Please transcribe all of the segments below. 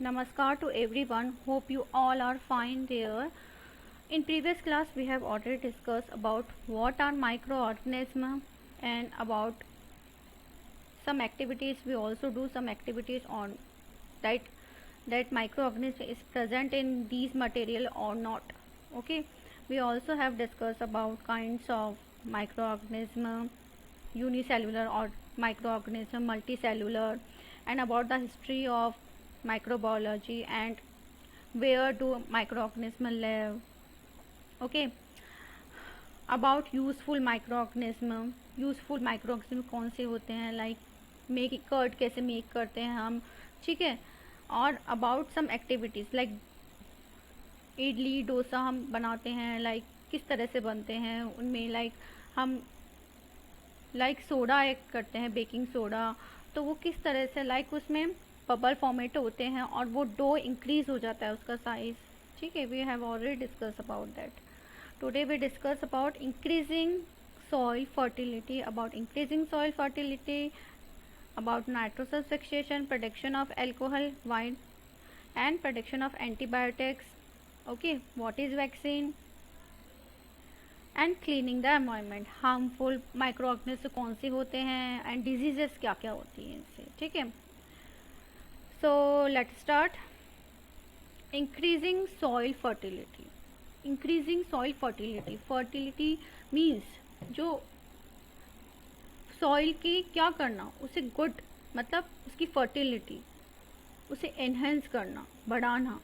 Namaskar to everyone. Hope you all are fine there. In previous class we have already discussed about what are microorganisms and about some activities. We also do some activities on that microorganism is present in these material or not. Okay. We also have discussed about kinds of microorganism, unicellular or microorganism, multicellular, and about the history of microbiology and where do microorganisms live. Okay. About useful micro कौन से होते हैं, like curd कैसे make करते हैं हम, ठीक है. और about some activities like idli dosa हम बनाते हैं, लाइक किस तरह से बनते हैं उनमें, हम सोडा ऐड करते हैं, बेकिंग सोडा, तो वो किस तरह से उसमें बबल फॉर्मेट होते हैं और वो डो इंक्रीज हो जाता है उसका साइज. ठीक है. We have already discuss about that. Today we discuss about increasing soil fertility, about nitrogen fixation, production of alcohol, wine, and production of antibiotics. Okay, what is vaccine? And cleaning the environment. Harmful microorganisms कौन से होते हैं and diseases क्या क्या होती हैं इनसे. ठीक है. So let's start. Increasing soil fertility. Fertility means जो सॉइल की क्या करना, उसे गुड मतलब उसकी फर्टिलिटी, उसे एनहेंस करना, बढ़ाना.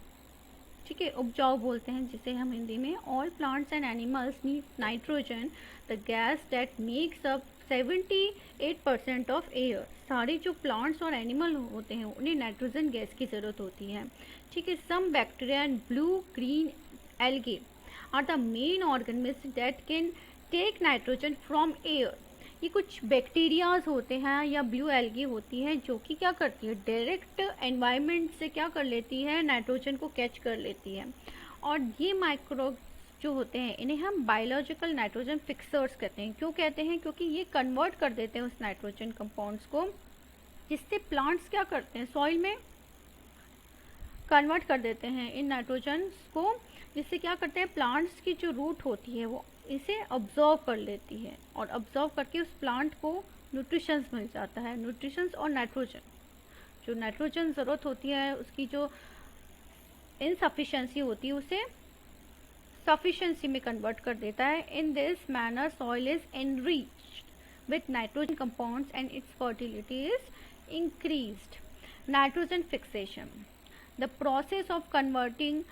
ठीक है. उपजाऊ बोलते हैं जिसे हम हिंदी में. All plants and animals need nitrogen, the gas that makes up 78% of air. सारे जो प्लांट्स और एनिमल होते हैं उन्हें नाइट्रोजन गैस की ज़रूरत होती है. ठीक है. Some bacteria and blue green algae are the main organisms that can take nitrogen from air. ये कुछ बैक्टीरियाज होते हैं या ब्लू एल्गी होती है जो कि क्या करती है, डायरेक्ट एनवायरनमेंट से क्या कर लेती है, नाइट्रोजन को कैच कर लेती है. और ये माइक्रो जो होते हैं इन्हें हम बायोलॉजिकल नाइट्रोजन फिक्सर्स कहते हैं. क्यों कहते हैं? क्योंकि ये कन्वर्ट कर देते हैं उस नाइट्रोजन कंपाउंड्स को, जिससे प्लांट्स क्या करते हैं, सॉइल में कन्वर्ट कर देते हैं इन नाइट्रोजन को, जिससे क्या करते हैं, प्लांट्स की जो रूट होती है वो इसे ऑब्जर्व कर लेती है और ऑब्जर्व करके उस प्लांट को न्यूट्रिशंस मिल जाता है. न्यूट्रिशंस और नाइट्रोजन, जो नाइट्रोजन ज़रूरत होती है उसकी जो इनसफिशेंसी होती है उसे सफिशेंसी में कन्वर्ट कर देता है. In this manner soil is enriched with nitrogen compounds and it's fertility is increased. Nitrogen fixation, the process of converting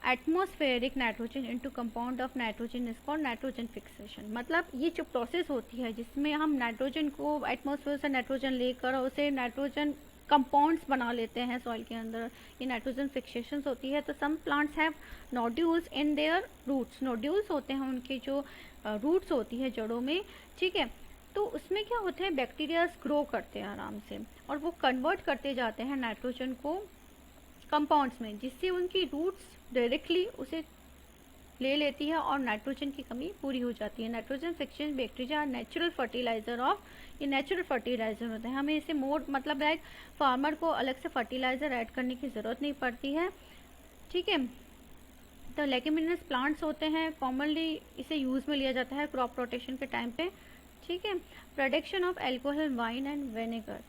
atmospheric nitrogen into compound of nitrogen is called nitrogen fixation. मतलब ये जो process होती है जिसमें हम nitrogen को atmosphere से nitrogen लेकर उसे नाइट्रोजन कंपाउंड्स बना लेते हैं सॉइल के अंदर, ये नाइट्रोजन फिक्सेशन होती है. तो some plants have nodules in their roots. Nodules होते हैं उनके जो रूट्स होती है जड़ों में. ठीक है. तो उसमें क्या होते हैं, बैक्टीरियाज ग्रो करते हैं आराम से और वो कन्वर्ट करते जाते हैं नाइट्रोजन को कंपाउंड्स में, जिससे उनकी रूट्स डायरेक्टली उसे ले लेती है और नाइट्रोजन की कमी पूरी हो जाती है. Nitrogen fixation bacteria natural fertiliser of, ये नेचुरल फर्टिलाइजर होते हैं. हमें इसे मोर मतलब लाइक फार्मर को अलग से फर्टिलाइजर ऐड करने की ज़रूरत नहीं पड़ती है. ठीक है. तो लेग्यूमिनस प्लांट्स होते हैं, कॉमनली इसे यूज़ में लिया जाता है क्रॉप रोटेशन के टाइम पे. ठीक है. Production of alcohol, wine and vinegar.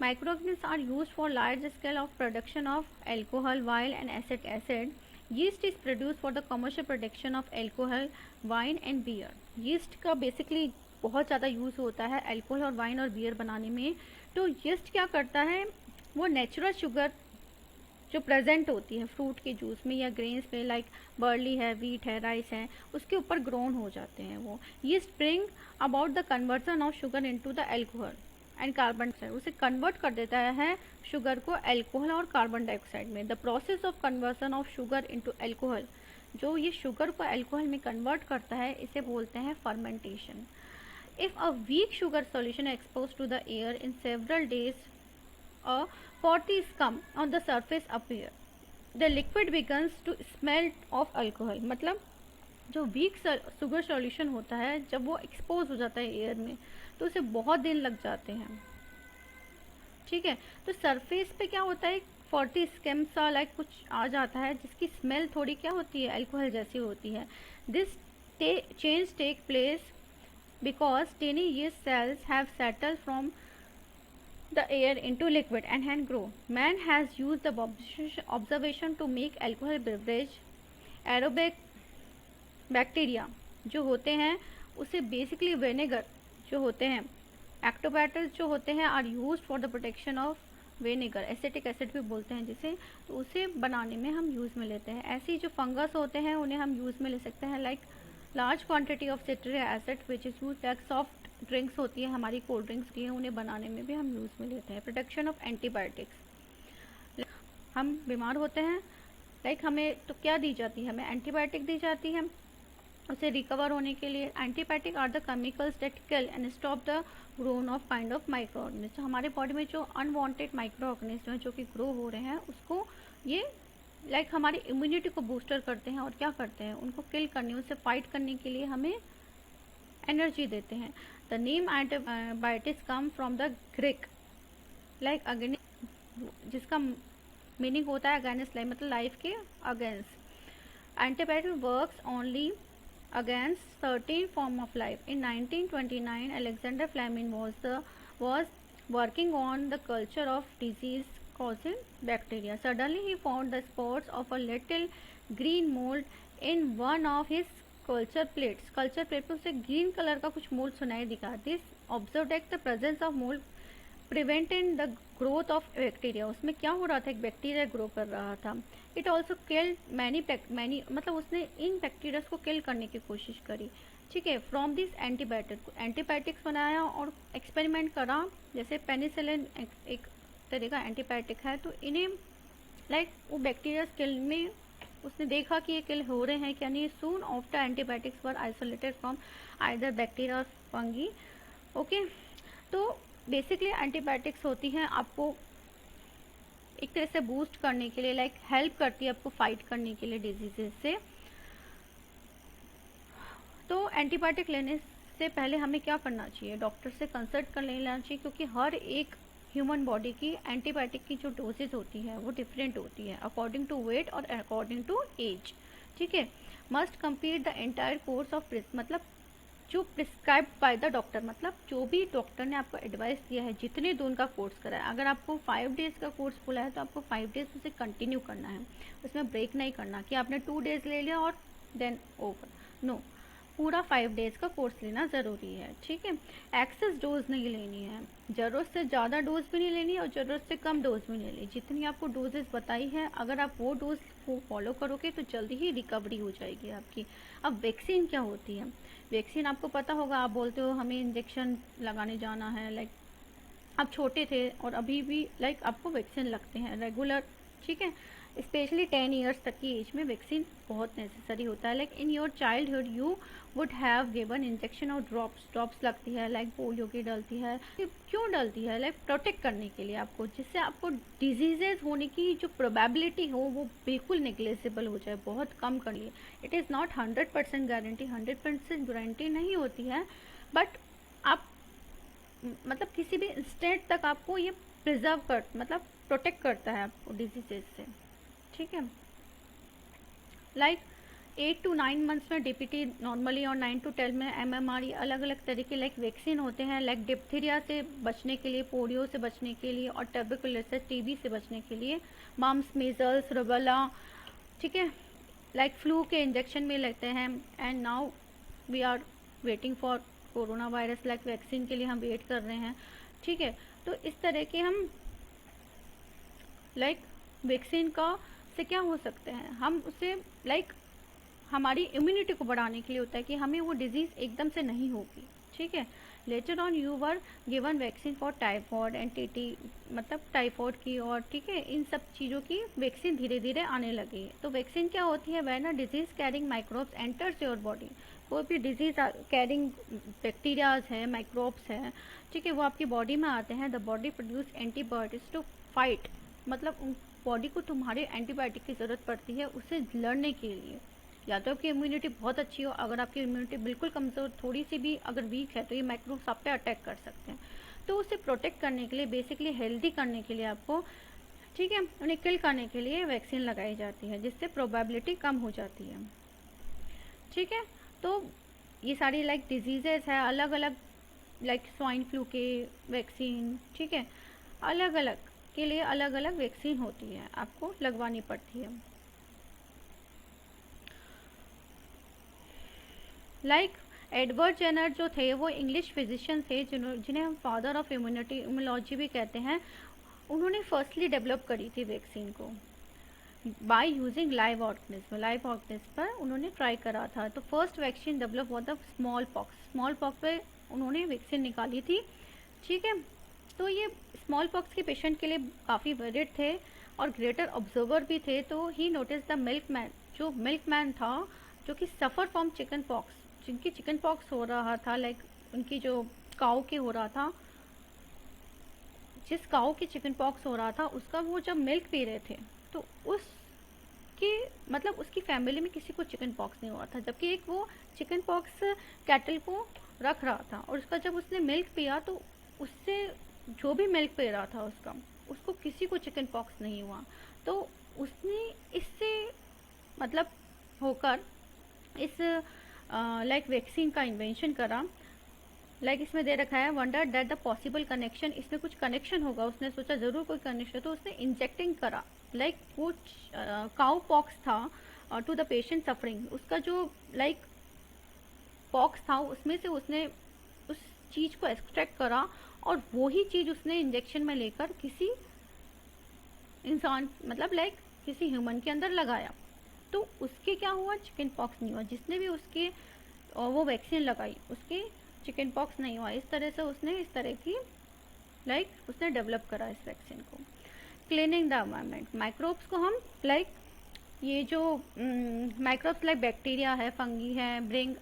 Microorganisms are used for large scale of production of alcohol, wine and acetic acid. Yeast is produced for the commercial production of alcohol, wine and beer. Yeast का basically बहुत ज़्यादा use होता है alcohol और wine और beer बनाने में. तो yeast क्या करता है, वो नेचुरल शुगर जो प्रेजेंट होती है फ्रूट के जूस में या ग्रेन्स में, लाइक बर्ली है, वीट है, राइस है, उसके ऊपर ग्रोन हो जाते हैं वो. yeast bring about the conversion of sugar into the alcohol and carbon dioxide. उसे कन्वर्ट कर देता है शुगर को अल्कोहल और कार्बन डाइऑक्साइड में. The process of conversion of sugar into alcohol, जो ये शुगर को अल्कोहल में कन्वर्ट करता है, इसे बोलते हैं fermentation. If a weak sugar solution expose to the air in several days, a potty scum on the surface appear, the liquid begins to smelt of alcohol. मतलब जो वीक शुगर सॉल्यूशन होता है जब वो एक्सपोज हो जाता है air में तो उसे बहुत दिन लग जाते हैं ठीक है। तो सरफेस पे क्या होता है, 40 स्केम सा लाइक कुछ आ जाता है जिसकी स्मेल थोड़ी क्या होती है, अल्कोहल जैसी होती है। This change take place because tiny yeast cells have settled from the air into liquid and can grow. Man has used the observation to make alcohol beverage. Aerobic bacteria जो होते हैं उसे बेसिकली विनेगर जो होते हैं, एक्टोबैटर्स जो होते हैं are use for the protection of vinegar, acetic acid भी बोलते हैं जिसे, तो उसे बनाने में हम यूज़ में लेते हैं। ऐसे जो फंगस होते हैं उन्हें हम यूज़ में ले सकते हैं, like large quantity of citric acid which is use, like soft drinks होती है हमारी, कोल्ड ड्रिंक्स की है, उन्हें बनाने में भी हम यूज़ में लेते हैं। प्रोटेक्शन ऑफ एंटीबायोटिक्स, हम बीमार होते हैं लाइक हमें तो क्या दी जाती है, हमें एंटीबायोटिक दी जाती है उसे रिकवर होने के लिए। Antibiotic are the chemicals that kill and stop the grown of kind of micro organism. हमारे बॉडी में जो अनवांटेड माइक्रो ऑर्गेनिज्म हैं जो कि ग्रो हो रहे हैं उसको ये लाइक हमारी इम्यूनिटी को बूस्टर करते हैं और क्या करते हैं, उनको किल करने, उनसे फाइट करने के लिए हमें एनर्जी देते हैं। The name antibiotics come from the Greek like against, जिसका मीनिंग होता है अगेंस्ट लाइफ, मतलब लाइफ के against. Antibiotic works only against certain form of life. In 1929, Alexander Fleming was working on the culture of disease causing bacteria. Suddenly, he found the spores of a little green mold in one of his culture plates. Culture plate पे उसे green color का कुछ mold सुनाई दिखा। This observed that the presence of mold prevented the growth of bacteria. उसमें क्या हो रहा था, एक बैक्टीरिया ग्रो कर रहा था। इट ऑल्सो किल्ड मैनी मतलब उसने इन बैक्टीरियाज को किल करने की कोशिश करी, ठीक है। फ्रॉम दिस एंटीबायोटिक्स बनाया और एक्सपेरिमेंट करा, जैसे पेनिसिलिन एक तरह का एंटीबायोटिक है, तो इन्हें लाइक वो बैक्टीरिया किल में उसने देखा कि ये किल हो रहे हैं क्या नहीं। Soon after antibiotics were isolated from either bacteria और फंगी। ओके, तो बेसिकली एंटीबायोटिक्स होती हैं आपको एक तरह से बूस्ट करने के लिए, लाइक हेल्प करती है आपको फाइट करने के लिए डिजीजेस से। तो एंटीबायोटिक लेने से पहले हमें क्या करना चाहिए, डॉक्टर से कंसल्ट कर लेना चाहिए, क्योंकि हर एक ह्यूमन बॉडी की एंटीबायोटिक की जो डोजेज होती है वो डिफरेंट होती है अकॉर्डिंग टू वेट और अकॉर्डिंग टू एज, ठीक है। Must complete the entire course of मतलब जो प्रिस्क्राइब्ड बाय द डॉक्टर, मतलब जो भी डॉक्टर ने आपको एडवाइस दिया है, जितने दिन का कोर्स करा है। अगर आपको 5 डेज का कोर्स बोला है तो आपको 5 डेज उसे कंटिन्यू करना है, उसमें ब्रेक नहीं करना कि आपने 2 डेज ले लिया और देन ओवर, नो, पूरा 5 डेज का कोर्स लेना ज़रूरी है, ठीक है। एक्सेस डोज नहीं लेनी है, ज़रूरत से ज़्यादा डोज भी नहीं लेनी और ज़रूरत से कम डोज भी नहीं लेनी। जितनी आपको डोजेस बताई है अगर आप वो डोज को फॉलो करोगे तो जल्दी ही रिकवरी हो जाएगी आपकी। अब वैक्सीन क्या होती है, वैक्सीन आपको पता होगा, आप बोलते हो हमें इंजेक्शन लगाने जाना है, लाइक आप छोटे थे और अभी भी लाइक आपको वैक्सीन लगते हैं रेगुलर, ठीक है। स्पेशली 10 ईयर्स तक की एज में वैक्सीन बहुत नेसेसरी होता है। Like in your childhood you would have given injection और ड्रॉप्स लगती है, लाइक पोलियो की डलती है। क्यों डलती है, लाइक प्रोटेक्ट करने के लिए आपको, जिससे आपको डिजीजेज होने की जो प्रोबेबिलिटी हो वो बिल्कुल निग्लेजिबल हो जाए, बहुत कम कर लिए। It is not 100% guarantee, 100% guarantee नहीं होती है, बट आप मतलब किसी भी स्टेट तक आपको ये प्रिजर्व कर मतलब प्रोटेक्ट करता है आपको डिजीजेज से, ठीक है। लाइक 8 to 9 मंथ्स में डीपीटी नॉर्मली और 9 to 12 में एमएमआर, ये अलग अलग तरीके लाइक वैक्सीन होते हैं, लाइक डिप्थीरिया से बचने के लिए, पोलियो से बचने के लिए और ट्यूबरकुलोसिस टीबी से बचने के लिए, मम्स, मीजल्स, रुबेला, ठीक है। लाइक फ्लू के इंजेक्शन में लेते हैं। And now we are waiting for corona virus, like vaccine के लिए हम वेट कर रहे हैं, ठीक है। तो इस तरह के हम लाइक वैक्सीन का से क्या हो सकते हैं, हम उसे लाइक हमारी इम्यूनिटी को बढ़ाने के लिए होता है कि हमें वो डिजीज़ एकदम से नहीं होगी, ठीक है। Later on you were given vaccine for typhoid and TT, मतलब टाइफॉइड की, और ठीक है इन सब चीज़ों की वैक्सीन धीरे धीरे आने लगी है। तो वैक्सीन क्या होती है, when a disease carrying microbes enters your body, कोई भी डिजीज कैरिंग बैक्टीरियाज है, माइक्रोब्स है, ठीक है, वो आपकी बॉडी में आते हैं। The body produce antibiotics to fight, मतलब उन बॉडी को तुम्हारे एंटीबायोटिक की ज़रूरत पड़ती है उससे लड़ने के लिए। या तो आपकी इम्यूनिटी बहुत अच्छी हो, अगर आपकी इम्यूनिटी बिल्कुल कमज़ोर, थोड़ी सी भी अगर वीक है तो ये माइक्रोब्स आप पे अटैक कर सकते हैं। तो उसे प्रोटेक्ट करने के लिए, बेसिकली हेल्दी करने के लिए आपको, ठीक है, उन्हें किल करने के लिए वैक्सीन लगाई जाती है, जिससे प्रोबेबिलिटी कम हो जाती है। ठीक है, तो ये सारी लाइक डिजीजेस है, अलग अलग लाइक स्वाइन फ्लू के वैक्सीन, ठीक है, अलग अलग के लिए अलग अलग वैक्सीन होती है, आपको लगवानी पड़ती है। लाइक एडवर्ड जेनर जो थे वो इंग्लिश फिजिशियन थे, जिन्हें हम फादर ऑफ इम्यूनोलॉजी भी कहते हैं। उन्होंने फर्स्टली डेवलप करी थी वैक्सीन को बाय यूजिंग लाइव ऑर्गेनिज्म पर उन्होंने ट्राई करा था। तो फर्स्ट वैक्सीन डेवलप हुआ था स्मॉल पॉक्स पे उन्होंने वैक्सीन निकाली थी। ठीक है, तो ये स्मॉल पॉक्स के पेशेंट के लिए काफ़ी वैलिड थे और ग्रेटर ऑब्जर्वर भी थे। तो ही नोटिस द मिल्कमैन था जो कि सफ़र फ्रॉम चिकन पॉक्स, जिनकी चिकन पॉक्स हो रहा था, लाइक उनकी जो काऊ के हो रहा था, जिस काऊ की चिकन पॉक्स हो रहा था उसका वो जब मिल्क पी रहे थे तो उसकी फैमिली में किसी को चिकन पॉक्स नहीं हुआ था, जबकि एक वो चिकन पॉक्स कैटल को रख रहा था और उसका जब उसने मिल्क पिया तो उससे जो भी मिल्क पी रहा था उसको किसी को चिकन पॉक्स नहीं हुआ। तो उसने इससे मतलब होकर इस लाइक वैक्सीन का इन्वेंशन करा। लाइक इसमें दे रखा है wonder that the possible connection, इसमें कुछ कनेक्शन होगा, उसने सोचा जरूर कोई कनेक्शन, तो उसने इंजेक्टिंग करा। लाइक वो काउ पॉक्स था टू द पेशेंट सफरिंग, उसका जो लाइक पॉक्स था उसमें से उसने उस चीज को एक्सट्रैक्ट करा और वही चीज उसने इंजेक्शन में लेकर किसी इंसान लाइक किसी ह्यूमन के अंदर लगाया। तो उसके क्या हुआ, चिकन पॉक्स नहीं हुआ। जिसने भी उसके वो वैक्सीन लगाई उसके चिकन पॉक्स नहीं हुआ। इस तरह से उसने इस तरह की उसने डेवलप करा इस वैक्सीन को। क्लीनिंग द एनवायरनमेंट, माइक्रोब्स को हम लाइक ये जो माइक्रोब्स लाइक बैक्टीरिया है, फंगी है, bring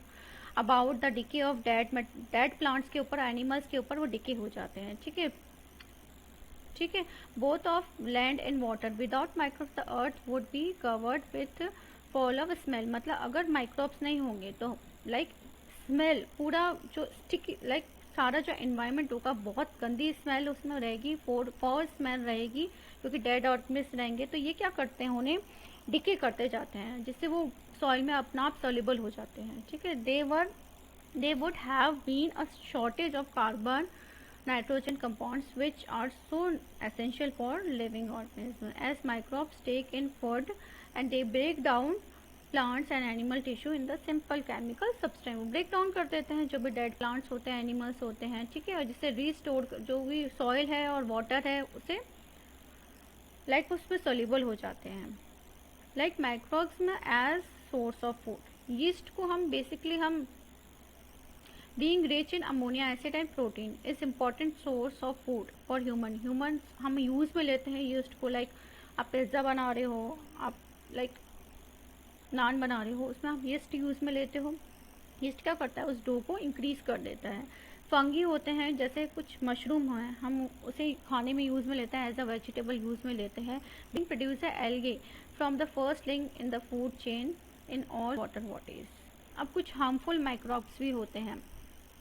about the decay of dead plants के ऊपर, एनिमल्स के ऊपर वो डिके हो जाते हैं। ठीक है, both of land and water, without microbes the earth would be covered with fall of smell. मतलब अगर माइक्रोब्स नहीं होंगे तो लाइक स्मेल पूरा जो स्टिकी लाइक सारा जो एनवायरनमेंट होगा बहुत गंदी स्मेल उसमें रहेगी, फॉल स्मेल रहेगी, क्योंकि डेड ऑर्गेनिज्म रहेंगे। तो ये क्या करते हैं, उन्हें डिके करते जाते हैं जिससे वो सॉइल में अपना आप सॉल्युबल हो जाते हैं। ठीक है, they would have been a shortage of carbon nitrogen compounds which are so essential for living organisms as microbes take in food and they break down plants and animal tissue in the simple chemical substance। Break down कर देते हैं जो भी dead plants होते हैं, animals होते हैं। ठीक है, और जिससे रीस्टोर जो भी सॉइल है और वाटर है उसे लाइक उसमें सोल्यूबल हो जाते हैं। लाइक माइक्रोब्स में as source of food, yeast को हम बेसिकली हम being rich in ammonia acid and protein is important source of food for humans हम यूज़ में लेते हैं यीस्ट को। लाइक आप पिज्ज़ा बना रहे हो, आप लाइक नान बना रहे हो, उसमें आप यीस्ट यूज़ में लेते हो। यीस्ट क्या करता है, उस डो को इंक्रीज कर देता है। फंगी होते हैं जैसे कुछ मशरूम हैं, हम उसे खाने में यूज़ में लेते हैं, एज अ वेजिटेबल यूज़ में लेते हैं। Being produce algae from the first link in the food chain in all water bodies. अब कुछ हार्मफुल माइक्रोब्स भी होते हैं।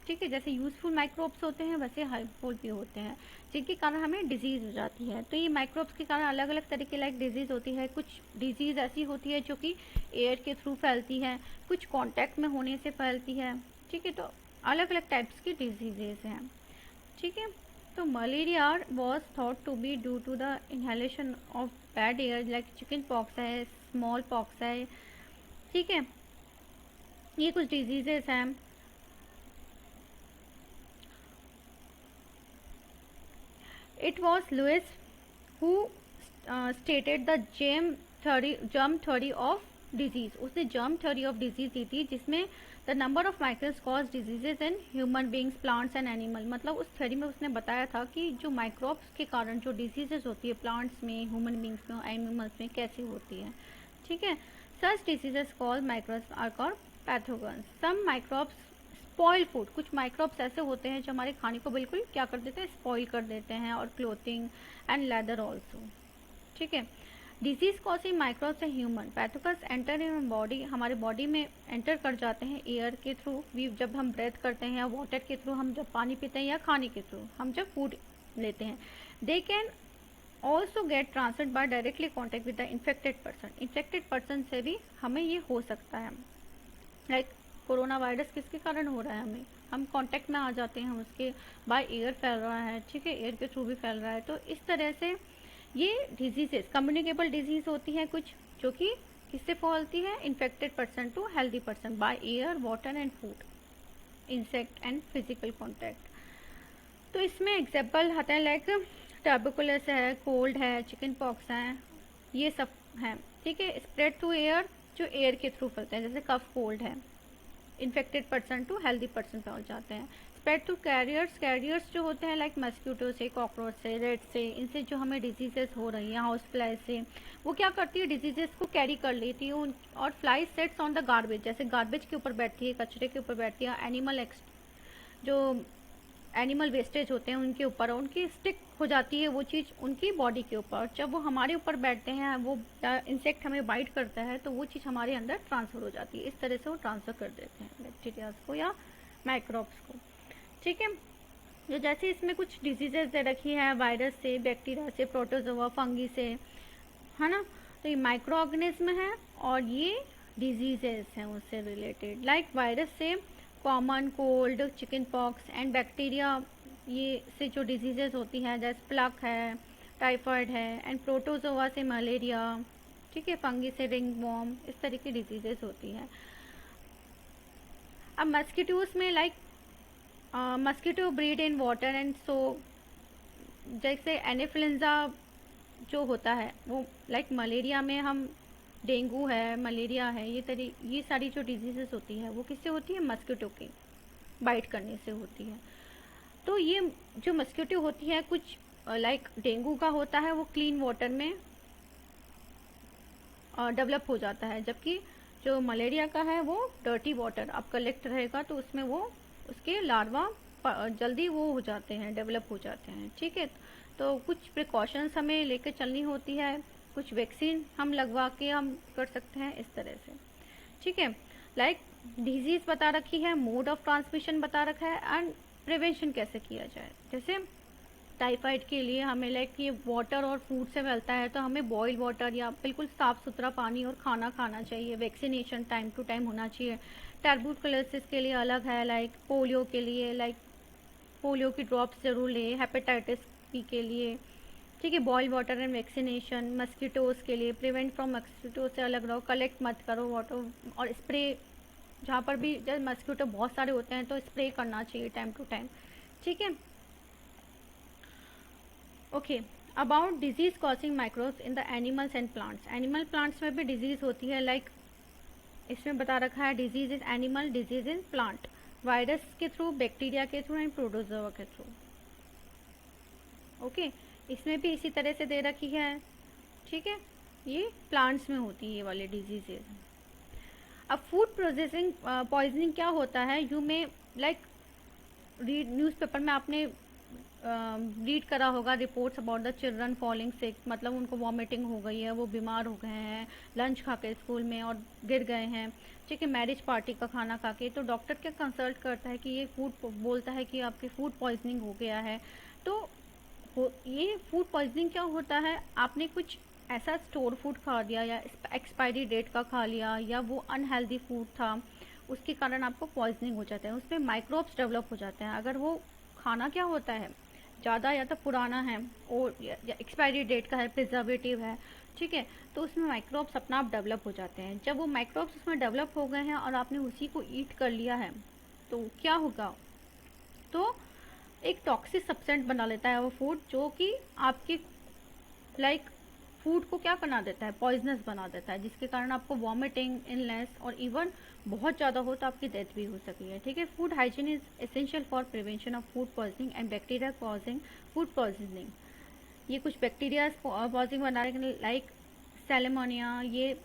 ठीक है, जैसे यूजफुल माइक्रोब्स होते हैं वैसे हार्मफुल भी होते हैं, जिनके कारण हमें डिजीज हो जाती है। तो ये माइक्रोब्स के कारण अलग अलग तरीके लाइक डिजीज होती है। कुछ डिजीज ऐसी होती है जो कि एयर के थ्रू फैलती है, कुछ कांटेक्ट में होने से फैलती है। ठीक है, तो अलग अलग टाइप्स की डिजीजेज हैं। ठीक है, तो malaria was thought to be due to the inhalation of bad air, like chicken pox है, स्मॉल पॉक्स है। ठीक है, ये कुछ डिजीजेस हैं। It was Lewis who stated the germ theory of disease। उसने germ theory of disease दी थी जिसमें the number of microbes cause diseases in human beings, plants and animal। मतलब उस थ्योरी में उसने बताया था कि जो माइक्रोब्स के कारण जो डिजीजेस होती है प्लांट्स में, ह्यूमन बींग्स में, एनिमल्स में कैसे होती है। ठीक है, such diseases called microbes are called pathogens। some microbes spoil food, कुछ माइक्रोब्स ऐसे होते हैं जो हमारे खाने को बिल्कुल क्या कर देते हैं, स्पॉइल कर देते हैं, और क्लोथिंग एंड लेदर ऑल्सो। ठीक है, disease causing microbes and human pathogens enter in body, हमारे बॉडी में एंटर कर जाते हैं एयर के थ्रू, जब हम ब्रेथ करते हैं, या वाटर के थ्रू, हम जब पानी पीते हैं, या खाने के थ्रू, हम जब फूड लेते हैं। They can also get transmit by directly contact with the infected person, infected person से भी हमें ये हो सकता है। लाइक कोरोना वायरस किसके कारण हो रहा है, हमें, हम कांटेक्ट में आ जाते हैं उसके, बाय एयर फैल रहा है, ठीक है, एयर के थ्रू भी फैल रहा है। तो इस तरह से ये डिजीजेस कम्युनिकेबल डिजीज होती है कुछ, जो कि किससे फैलती है, infected person to healthy person by air, water and food, insect and physical contact. तो इसमें एग्जाम्पल आते हैं लाइक टर्बुकुलस है, कोल्ड है, चिकन पॉक्स है, ये सब है, ठीक है। स्प्रेड थ्रू एयर, जो एयर के थ्रू फैलते हैं, जैसे कफ कोल्ड है, infected person to healthy person पहुंच जाते हैं। स्प्रेड टू कैरियर्स, कैरियर्स जो होते हैं लाइक मस्क्यूटो से, कॉकरोच से, रेड से, इनसे जो हमें डिजीजेस हो रही हैं, हाउस फ्लाई से, वो क्या करती है, डिजीजेस को कैरी कर लेती है। और fly sets on the garbage, जैसे गार्बेज के ऊपर बैठती है, कचरे के ऊपर बैठती है, जो एनिमल वेस्टेज होते हैं उनके ऊपर, उनकी स्टिक हो जाती है वो चीज़ उनकी बॉडी के ऊपर। जब वो हमारे ऊपर बैठते हैं, वो इंसेक्ट हमें बाइट करता है, तो वो चीज़ हमारे अंदर ट्रांसफ़र हो जाती है। इस तरह से वो ट्रांसफ़र कर देते हैं बैक्टीरियाज को या माइक्रोब्स को, ठीक है। जो जैसे इसमें कुछ डिजीजेस दे रखी है, वायरस से, बैक्टीरिया से, प्रोटोजोआ, फंगी से, है ना। तो ये माइक्रो ऑर्गेनिज्म है और ये डिजीजेस हैं उससे रिलेटेड। लाइक वायरस से common cold, chicken pox and bacteria, ये से जो डिजीजेज होती हैं, जैसे प्लग है, टाइफाइड है, एंड प्रोटोजोआ से मलेरिया, ठीक है, फंगी से रिंगवॉर्म, इस तरह की डिजीजेज होती हैं। अब मस्किटोज में like mosquito breed in water and so, जैसे एनेफ्लुएंजा जो होता है वो लाइक मलेरिया में हम, डेंगू है, मलेरिया है, ये सारी जो डिजीजेस होती है वो किससे होती है, मस्किटो के बाइट करने से होती है। तो ये जो मस्किटो होती है, कुछ लाइक डेंगू का होता है, वो क्लीन वाटर में डेवलप हो जाता है, जबकि जो मलेरिया का है वो डर्टी वाटर अब कलेक्ट रहेगा, तो उसमें वो उसके लार्वा जल्दी वो हो जाते हैं, डेवलप हो जाते हैं, ठीक है। तो कुछ प्रिकॉशंस हमें लेकर चलनी होती है, कुछ वैक्सीन हम लगवा के हम कर सकते हैं, इस तरह से, ठीक है। लाइक डिजीज बता रखी है, मोड ऑफ ट्रांसमिशन बता रखा है, एंड प्रिवेंशन कैसे किया जाए। जैसे टाइफाइड के लिए हमें लाइक ये वाटर और फूड से फैलता है, तो हमें बॉइल वाटर या बिल्कुल साफ सुथरा पानी और खाना खाना चाहिए। वैक्सीनेशन टाइम टू टाइम होना चाहिए। टर्बुकुलोसिस के लिए अलग है, लाइक पोलियो के लिए, लाइक पोलियो की ड्रॉप्स जरूर ले, हेपेटाइटिस बी के लिए, ठीक है। Boil water and vaccination, mosquitoes के लिए, प्रिवेंट फ्रॉम मस्कीटो से अलग रहो, कलेक्ट मत करो वाटर, और स्प्रे जहाँ पर भी जब मस्कीटो बहुत सारे होते हैं तो स्प्रे करना चाहिए टाइम टू टाइम, ठीक है। Okay, about disease causing microbes in the animals and plants, animal plants में भी डिजीज होती है, लाइक इसमें बता रखा है disease is animal, disease in plant, virus के थ्रू, बैक्टीरिया के थ्रू एंड प्रोटोजोआ के थ्रू, ओके। इसमें भी इसी तरह से दे रखी है, ठीक है। ये प्लांट्स में होती है ये वाली डिजीजेज। अब फूड प्रोसेसिंग पॉइजनिंग क्या होता है, यू में लाइक रीड न्यूज़पेपर में आपने रीड करा होगा reports about the children falling sick, मतलब उनको वॉमिटिंग हो गई है, वो बीमार हो गए हैं लंच खा के स्कूल में और गिर गए हैं, ठीक है, मैरिज पार्टी का खाना खा के। तो डॉक्टर क्या कंसल्ट करता है कि ये फूड, बोलता है कि आपकी फूड पॉइजनिंग हो गया है। तो ये फूड पॉइजनिंग क्या होता है, आपने कुछ ऐसा स्टोर फूड खा दिया या एक्सपायरी डेट का खा लिया, या वो अनहेल्दी फूड था, उसके कारण आपको पॉइजनिंग हो जाता है, उसमें माइक्रोब्स डेवलप हो जाते हैं। अगर वो खाना क्या होता है, ज़्यादा या तो पुराना है और या एक्सपायरी डेट का है, प्रिजर्वेटिव है, ठीक है, तो उसमें माइक्रोब्स अपना आप डेवलप हो जाते हैं। जब वो माइक्रोब्स उसमें डेवलप हो गए हैं और आपने उसी को ईट कर लिया है, तो क्या होगा, तो एक टॉक्सिक सब्सटेंस बना लेता है वो फूड, जो कि आपके लाइक फूड को क्या बना देता है, पॉइजनस बना देता है, जिसके कारण आपको वॉमिटिंग, इलनेस और इवन बहुत ज़्यादा हो तो आपकी डेथ भी हो सकती है, ठीक है। Food hygiene is essential for prevention of food poisoning and bacteria causing food poisoning. ये कुछ बैक्टीरिया पॉइजनिंग बनाने लाइक सैलेमोनिया, ये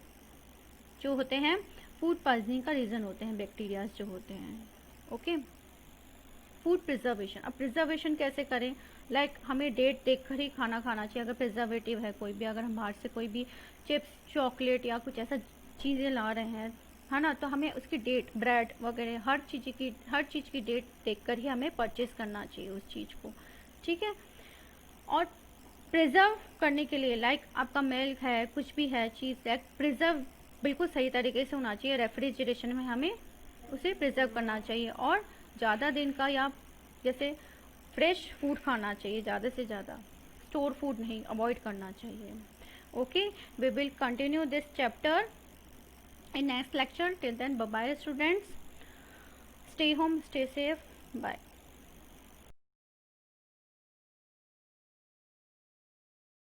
जो होते हैं फूड पॉइजनिंग का रीज़न होते हैं, बैक्टीरियाज जो होते हैं, ओके। फूड प्रिजर्वेशन, अब प्रिजर्वेशन कैसे करें, हमें डेट देखकर ही खाना खाना चाहिए। अगर प्रिजर्वेटिव है कोई भी, अगर हम बाहर से कोई भी चिप्स चॉकलेट या कुछ ऐसा चीज़ें ला रहे हैं, है ना, तो हमें उसकी डेट, ब्रेड वगैरह हर चीज़ की डेट देखकर ही हमें परचेज करना चाहिए उस चीज़ को, ठीक है। और प्रिजर्व करने के लिए आपका मिल्क है, कुछ भी है चीज़ है, प्रिजर्व बिल्कुल सही तरीके से होना चाहिए। रेफ्रिजरेशन में हमें उसे प्रिजर्व करना चाहिए और ज़्यादा दिन का या जैसे फ्रेश फूड खाना चाहिए, ज़्यादा से ज़्यादा स्टोर फूड नहीं, अवॉइड करना चाहिए। Okay, we will continue this chapter in next lecture. Till then, bye bye students, stay home, stay safe, bye.